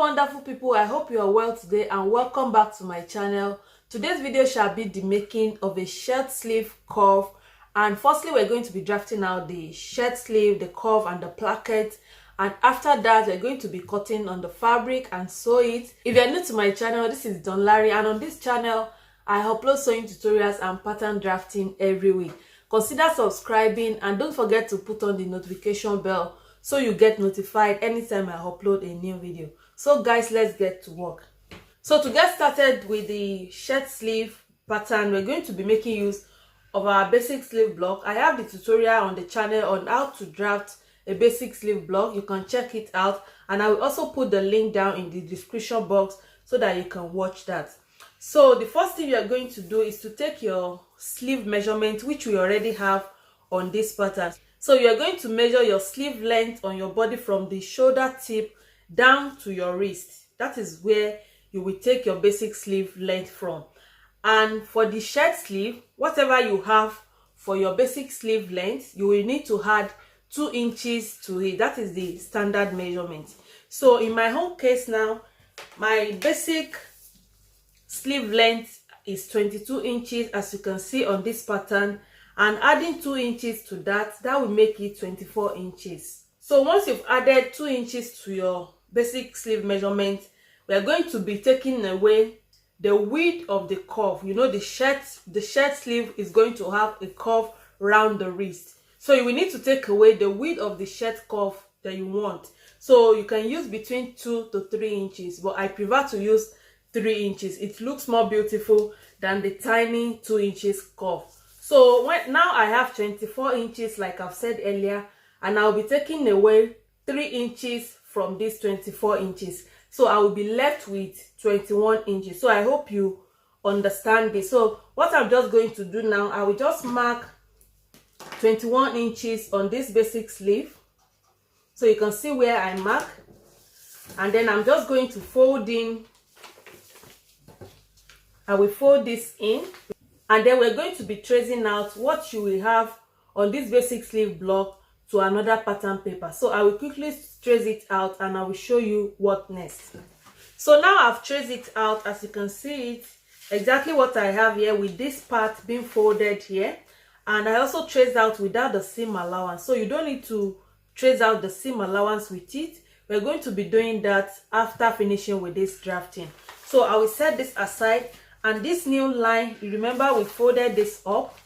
wonderful people, I hope you are well today and welcome back to my channel. Today's video shall be the making of a shirt sleeve curve, and firstly we're going to be drafting out the shirt sleeve, the curve and the placket, and after that we're going to be cutting on the fabric and sew it. If you're new to my channel, this is Don Larry, and on this channel I upload sewing tutorials and pattern drafting every week. Consider subscribing and don't forget to put on the notification bell so you get notified anytime I upload a new video. So guys, let's get to work. So to get started with the shirt sleeve pattern, we're going to be making use of our basic sleeve block. I have the tutorial on the channel on how to draft a basic sleeve block. You can check it out, and I will also put the link down in the description box so that you can watch that. So the first thing you are going to do is to take your sleeve measurement, which we already have on this pattern. So you are going to measure your sleeve length on your body from the shoulder tip down to your wrist. That is where you will take your basic sleeve length from. And for the shirt sleeve, whatever you have for your basic sleeve length, you will need to add 2 inches to it. That is the standard measurement. So in my own case now, my basic sleeve length is 22 inches, as you can see on this pattern, and adding 2 inches to that will make it 24 inches. So once you've added 2 inches to your basic sleeve measurement, we are going to be taking away the width of the curve. You know, the shirt sleeve is going to have a curve around the wrist, so you will need to take away the width of the shirt curve that you want. So you can use between 2 to 3 inches, but I prefer to use 3 inches. It looks more beautiful than the tiny 2 inches curve. So now I have 24 inches like I've said earlier, and I'll be taking away 3 inches from this 24 inches. So I will be left with 21 inches. So I hope you understand this. So what I'm just going to do now, I will just mark 21 inches on this basic sleeve. So you can see where I mark, and then I'm just going to fold in. I will fold this in, and then we're going to be tracing out what you will have on this basic sleeve block to another pattern paper. So I will quickly trace it out and I will show you what next. So now I've traced it out. As you can see, it exactly what I have here with this part being folded here, and I also traced out without the seam allowance. So you don't need to trace out the seam allowance with it. We're going to be doing that after finishing with this drafting. So I will set this aside. And this new line, you remember we folded this up,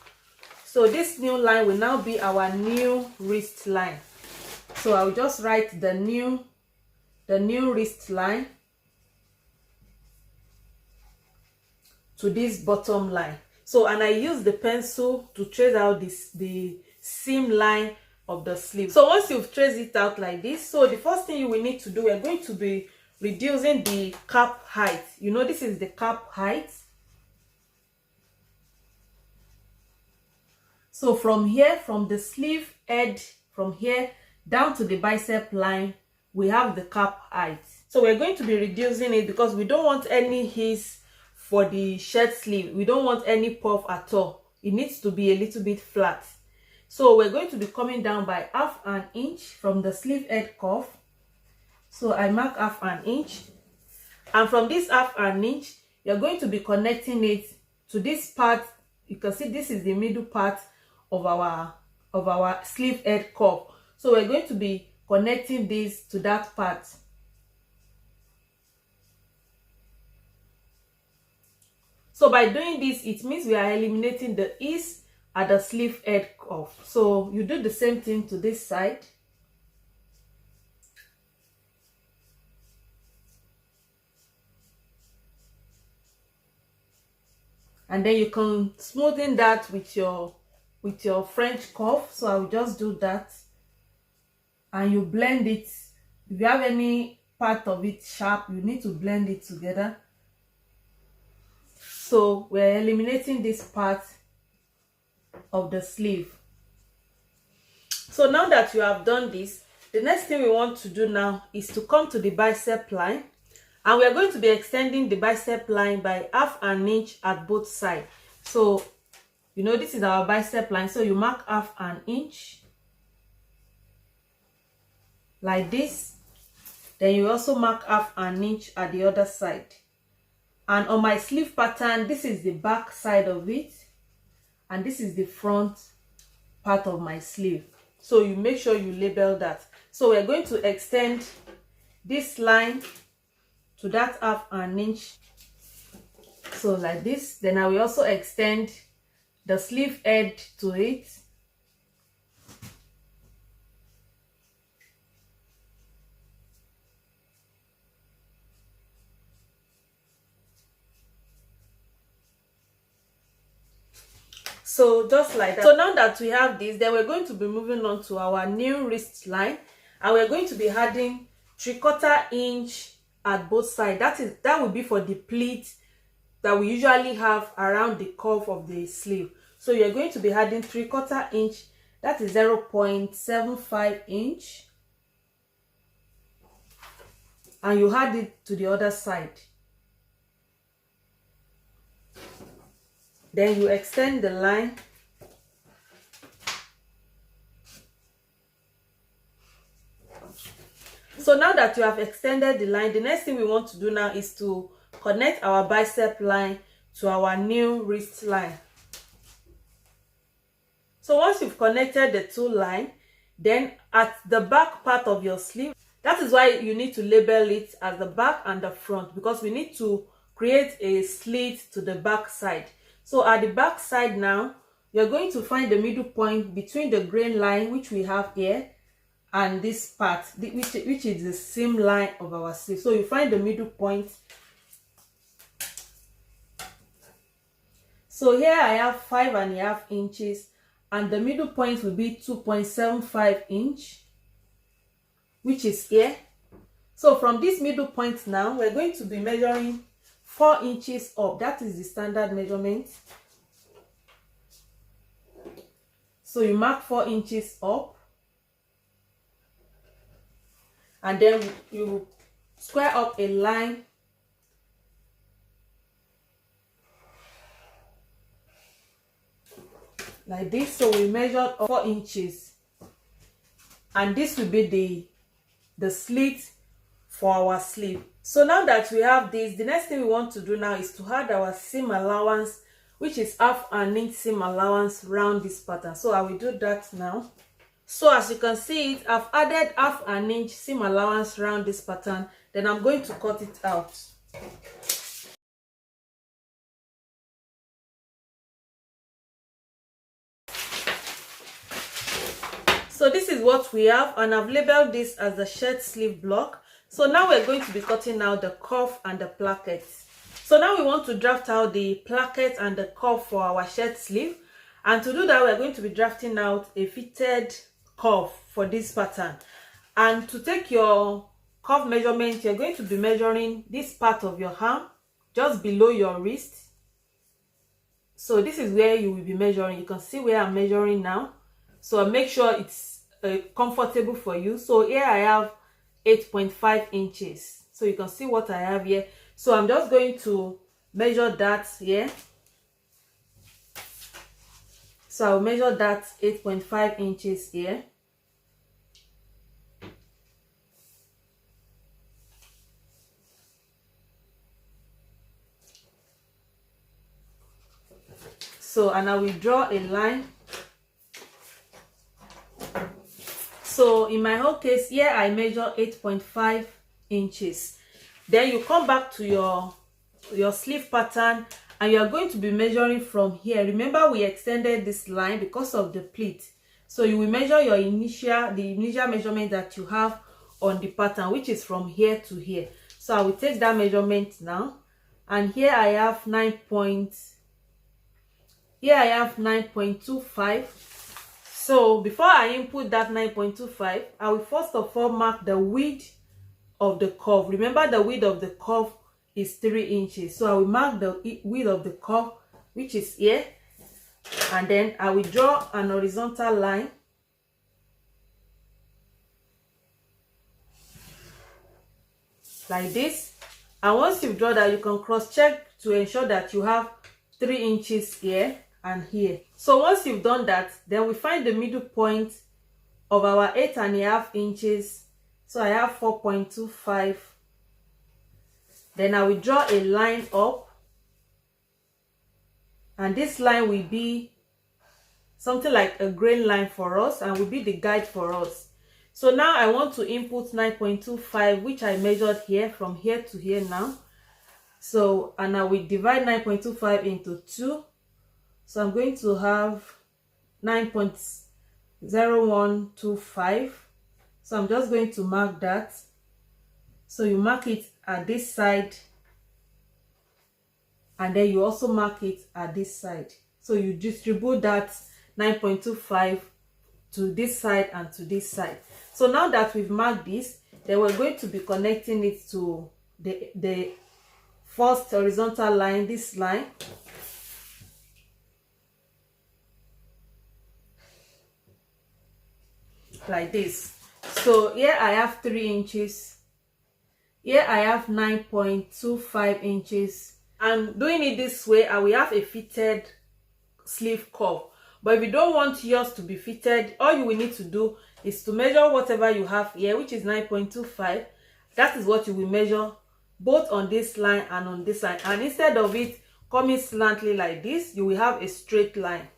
so this new line will now be our new wrist line. So I'll just write the new wrist line to this bottom line. So, and I use the pencil to trace out the seam line of the sleeve. So once you've traced it out like this, so the first thing you will need to do, we're going to be reducing the cap height. You know, this is the cap height. So from here, from the sleeve edge, from here down to the bicep line, we have the cap height. So we're going to be reducing it because we don't want any hiss for the shirt sleeve. We don't want any puff at all. It needs to be a little bit flat. So we're going to be coming down by half an inch from the sleeve edge curve. So I mark half an inch. And from this half an inch, you're going to be connecting it to this part. You can see this is the middle part of our sleeve edge curve. So we're going to be connecting this to that part. So by doing this, it means we are eliminating the ease at the sleeve edge curve. So you do the same thing to this side. And then you can smoothen that with your French curve. So I will just do that, and you blend it. If you have any part of it sharp, you need to blend it together. So we're eliminating this part of the sleeve. So now that you have done this, the next thing we want to do now is to come to the bicep line, and we are going to be extending the bicep line by half an inch at both sides. So you know, this is our bicep line, so you mark half an inch like this. Then you also mark half an inch at the other side. And on my sleeve pattern, this is the back side of it, and this is the front part of my sleeve. So you make sure you label that. So we're going to extend this line to that half an inch, so like this. Then I will also extend the sleeve edge to it. So just like that. So now that we have this, then we're going to be moving on to our new wrist line, and we're going to be adding 3/4 inch at both sides. That will be for the pleat that we usually have around the cuff of the sleeve. So you're going to be adding 3/4 inch, that is 0.75 inch, and you add it to the other side. Then you extend the line. So now that you have extended the line, the next thing we want to do now is to connect our bicep line to our new wrist line. So once you've connected the two lines, then at the back part of your sleeve, that is why you need to label it as the back and the front, because we need to create a slit to the back side. So at the back side now, you're going to find the middle point between the grain line, which we have here, and this part, which is the seam line of our sleeve. So you find the middle point. So here I have 5.5 inches, and the middle point will be 2.75 inch, which is here. So from this middle point now, we're going to be measuring 4 inches up. That is the standard measurement. So you mark 4 inches up, and then you square up a line like this. So we measured 4 inches, and this will be the slit for our sleeve. So now that we have this, the next thing we want to do now is to add our seam allowance, which is half an inch seam allowance round this pattern. So I will do that now. So as you can see it, I've added half an inch seam allowance round this pattern. Then I'm going to cut it out. So this is what we have, and I've labeled this as the shirt sleeve block. So now we're going to be cutting out the cuff and the plackets. So now we want to draft out the placket and the cuff for our shirt sleeve. And to do that, we're going to be drafting out a fitted cuff for this pattern. And to take your cuff measurement, you're going to be measuring this part of your arm, just below your wrist. So this is where you will be measuring. You can see where I'm measuring now. So make sure it's comfortable for you. So here I have 8.5 inches. So you can see what I have here. So I'm just going to measure that here. So I'll measure that 8.5 inches here. So, and I will draw a line. So in my whole case here, I measure 8.5 inches. Then you come back to your sleeve pattern, and you are going to be measuring from here. Remember, we extended this line because of the pleat. So you will measure the initial measurement that you have on the pattern, which is from here to here. So I will take that measurement now, and here I have 9.25. So before I input that 9.25, I will first of all mark the width of the curve. Remember, the width of the curve is 3 inches. So I will mark the width of the curve, which is here, and then I will draw an horizontal line. Like this. And once you've drawn that, you can cross-check to ensure that you have 3 inches here and here. So once you've done that, then we find the middle point of our 8.5 inches So I have 4.25. Then I will draw a line up, and this line will be something like a grain line for us and will be the guide for us. So now I want to input 9.25, which I measured here from here to here now. So, and I will divide 9.25 into 2. So I'm going to have 9.0125. So I'm just going to mark that. So you mark it at this side, and then you also mark it at this side. So you distribute that 9.25 to this side and to this side. So now that we've marked this, then we're going to be connecting it to the first horizontal line, this line. Like this. So here I have 3 inches. Here I have 9.25 inches. I'm doing it this way. I will have a fitted sleeve curve. But if you don't want yours to be fitted, all you will need to do is to measure whatever you have here, which is 9.25. That is what you will measure both on this line and on this line. And instead of it coming slantly like this, you will have a straight line.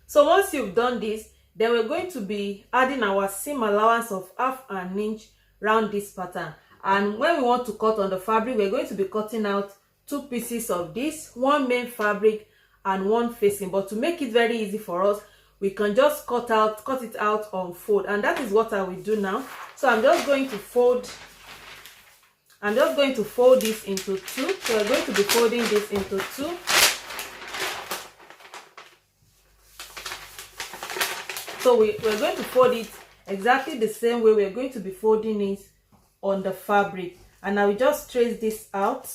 So once you've done this, then we're going to be adding our seam allowance of 1/2 inch round this pattern. And when we want to cut on the fabric, we're going to be cutting out 2 pieces of this, one main fabric and one facing. But to make it very easy for us, we can just cut it out on fold, and that is what I will do now. So I'm just going to fold this into 2. So we're going to be folding this into 2. So we're going to fold it exactly the same way we're going to be folding it on the fabric. And I will just trace this out.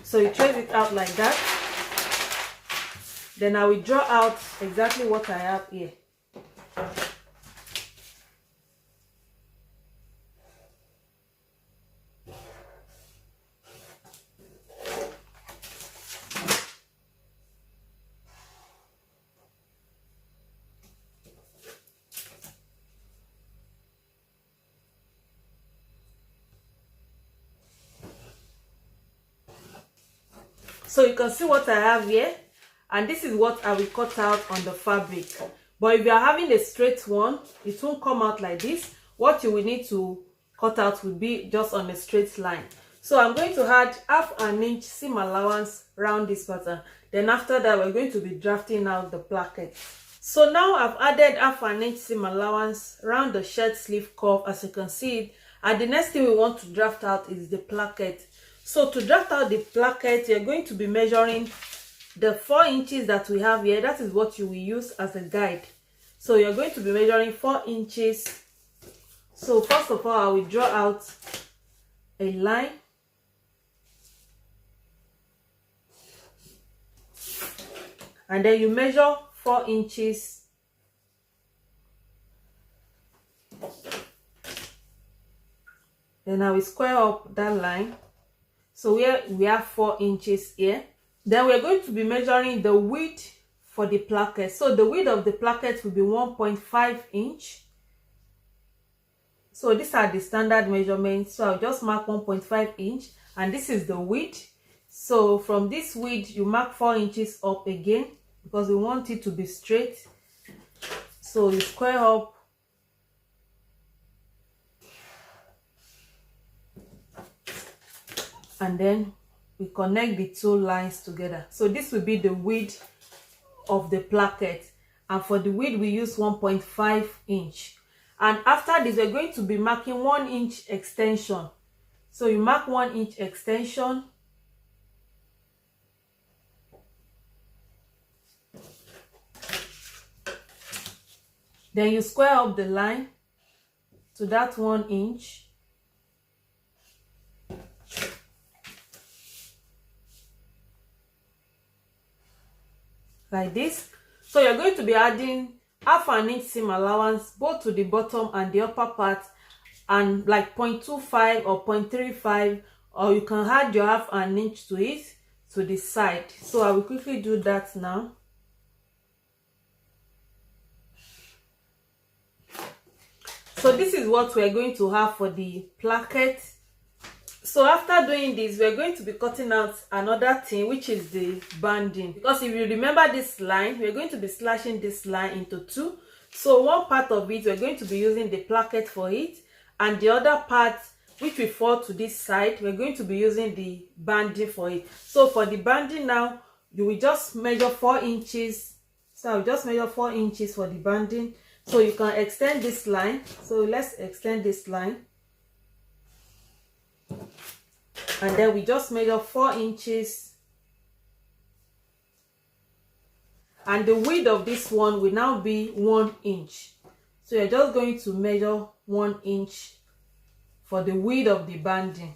So you trace it out like that. Then I will draw out exactly what I have here. So you can see what I have here, and this is what I will cut out on the fabric. But if you are having a straight one, it won't come out like this. What you will need to cut out will be just on a straight line. So I'm going to add 1/2 inch seam allowance round this pattern. Then after that, we're going to be drafting out the placket. So now I've added 1/2 inch seam allowance round the shirt sleeve curve, as you can see it. And the next thing we want to draft out is the placket. So to draft out the placket, you're going to be measuring the 4 inches that we have here. That is what you will use as a guide. So you're going to be measuring 4 inches. So first of all, I will draw out a line. And then you measure 4 inches. Then I will square up that line. So here we have 4 inches here. Then we're going to be measuring the width for the placket. So the width of the placket will be 1.5 inch. So these are the standard measurements. So I'll just mark 1.5 inch, and this is the width. So from this width, you mark 4 inches up again because we want it to be straight. So you square up. And then we connect the 2 lines together. So this will be the width of the placket. And for the width, we use 1.5 inch. And after this, we're going to be marking 1 inch extension. So you mark 1 inch extension. Then you square up the line to that 1 inch. Like this. So you're going to be adding 1/2 inch seam allowance both to the bottom and the upper part, and like 0.25 or 0.35 or you can add your 1/2 inch to it to the side. So I will quickly do that now. So this is what we're going to have for the placket. So after doing this, we're going to be cutting out another thing, which is the banding, because if you remember this line, we're going to be slashing this line into 2. So one part of it, we're going to be using the placket for it, and the other part, which will fall to this side, we're going to be using the banding for it. So for the banding now, you will just measure 4 inches. So I'll just measure 4 inches for the banding. So you can extend this line. So let's extend this line. And then we just measure 4 inches. And the width of this one will now be 1 inch. So you're just going to measure 1 inch for the width of the banding.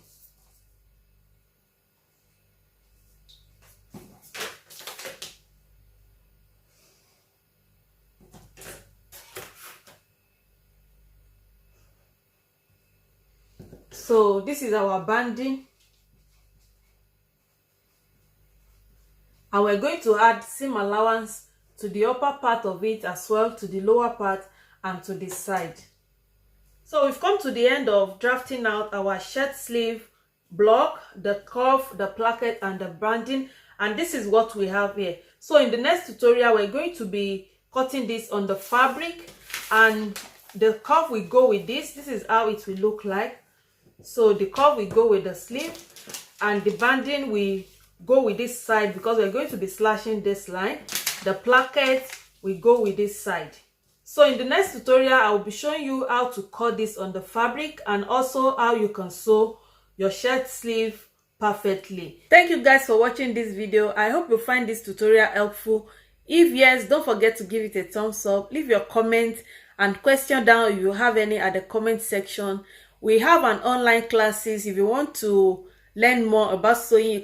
So this is our banding, and we're going to add seam allowance to the upper part of it as well, to the lower part and to the side. So we've come to the end of drafting out our shirt sleeve block, the cuff, the placket and the banding, and this is what we have here. So in the next tutorial, we're going to be cutting this on the fabric, and the cuff will go with this. This is how it will look like. So the cuff will go with the sleeve, and the banding will go with this side because we're going to be slashing this line. The placket will go with this side. So in the next tutorial, I will be showing you how to cut this on the fabric, and also how you can sew your shirt sleeve perfectly. Thank you guys for watching this video. I hope you find this tutorial helpful. If yes, don't forget to give it a thumbs up. Leave your comment and question down if you have any at the comment section. We have an online classes. If you want to learn more about sewing, you can